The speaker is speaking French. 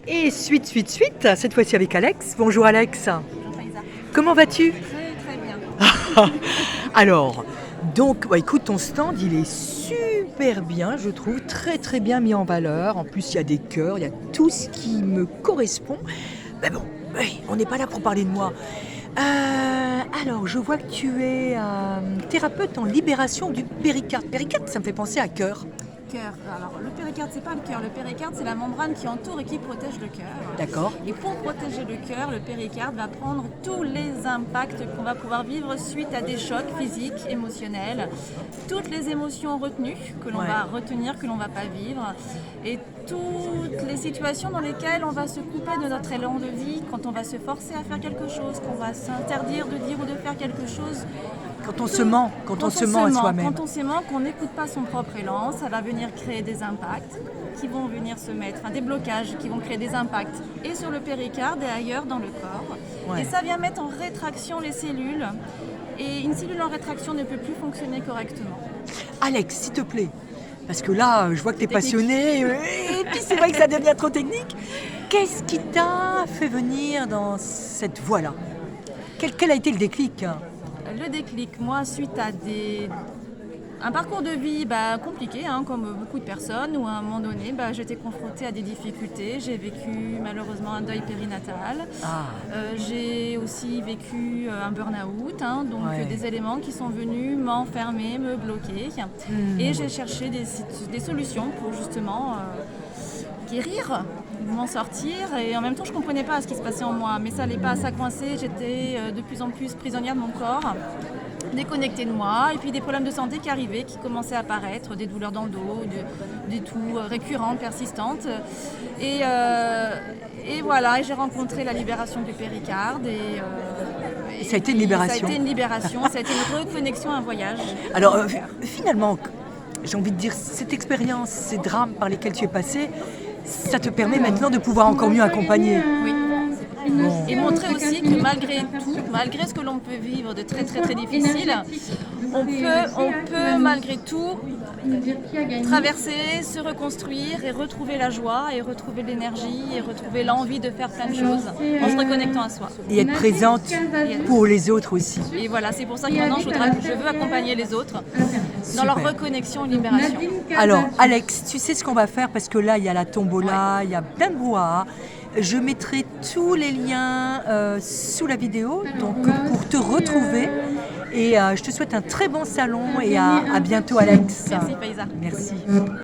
Et suite, cette fois-ci avec Alex. Bonjour Alex. Bonjour Faïza. Comment vas-tu? Très bien. Alors, donc, écoute, ton stand, il est super bien, je trouve, très bien mis en valeur. En plus, il y a des cœurs, il y a tout ce qui me correspond. Mais bon, oui, on n'est pas là pour parler de moi. Alors, je vois que tu es thérapeute en libération du péricarde. Péricarde, ça me fait penser à cœur. Cœur. Alors, le péricarde, c'est pas le cœur. Le péricarde, c'est la membrane qui entoure et qui protège le cœur. D'accord. Et pour protéger le cœur, le péricarde va prendre tous les impacts qu'on va pouvoir vivre suite à des chocs physiques, émotionnels, toutes les émotions retenues que l'on va retenir, que l'on ne va pas vivre, et toutes les situations dans lesquelles on va se couper de notre élan de vie, quand on va se forcer à faire quelque chose, qu'on va s'interdire de dire ou de faire quelque chose. Quand on se ment à soi-même. Quand on se ment, qu'on n'écoute pas son propre élan, ça va venir créer des impacts qui vont venir se mettre, des blocages qui vont créer des impacts et sur le péricarde et ailleurs dans le corps. Ouais. Et ça vient mettre en rétraction les cellules. Et une cellule en rétraction ne peut plus fonctionner correctement. Alex, s'il te plaît, parce que là, je vois que tu es passionné, et puis c'est vrai que ça devient trop technique. Qu'est-ce qui t'a fait venir dans cette voie-là? Quel a été le déclic? Le déclic, moi, suite à un parcours de vie compliqué, comme beaucoup de personnes, où à un moment donné, j'étais confrontée à des difficultés. J'ai vécu malheureusement un deuil périnatal. J'ai aussi vécu un burn-out, donc des éléments qui sont venus m'enfermer, me bloquer. Et j'ai cherché des solutions pour justement guérir, m'en sortir, et en même temps je ne comprenais pas ce qui se passait en moi, mais ça n'allait pas, ça coinçait, j'étais de plus en plus prisonnière de mon corps, déconnectée de moi, et puis des problèmes de santé qui arrivaient, qui commençaient à apparaître, des douleurs dans le dos, des toux récurrentes, persistantes, et voilà, et j'ai rencontré la libération du péricarde, et ça a été une libération. Ça a été une libération, ça a été une reconnexion, un voyage. Alors finalement, j'ai envie de dire, cette expérience, ces drames par lesquels tu es passé, ça te permet maintenant de pouvoir encore mieux accompagner. Oui. Bon. Et montrer aussi que malgré tout, malgré ce que l'on peut vivre de très difficile, on peut malgré tout traverser, se reconstruire et retrouver la joie et retrouver l'énergie et retrouver l'envie de faire plein de choses en se reconnectant à soi. Et être présente pour les autres aussi. Et voilà, c'est pour ça que maintenant je veux accompagner les autres dans leur reconnexion et libération. Alors Alex, tu sais ce qu'on va faire, parce que là il y a la tombola, il y a plein de brouhaha. Je mettrai tous les liens sous la vidéo, donc pour te retrouver. Et je te souhaite un très bon salon et à bientôt Alex. Merci Faïza. Merci.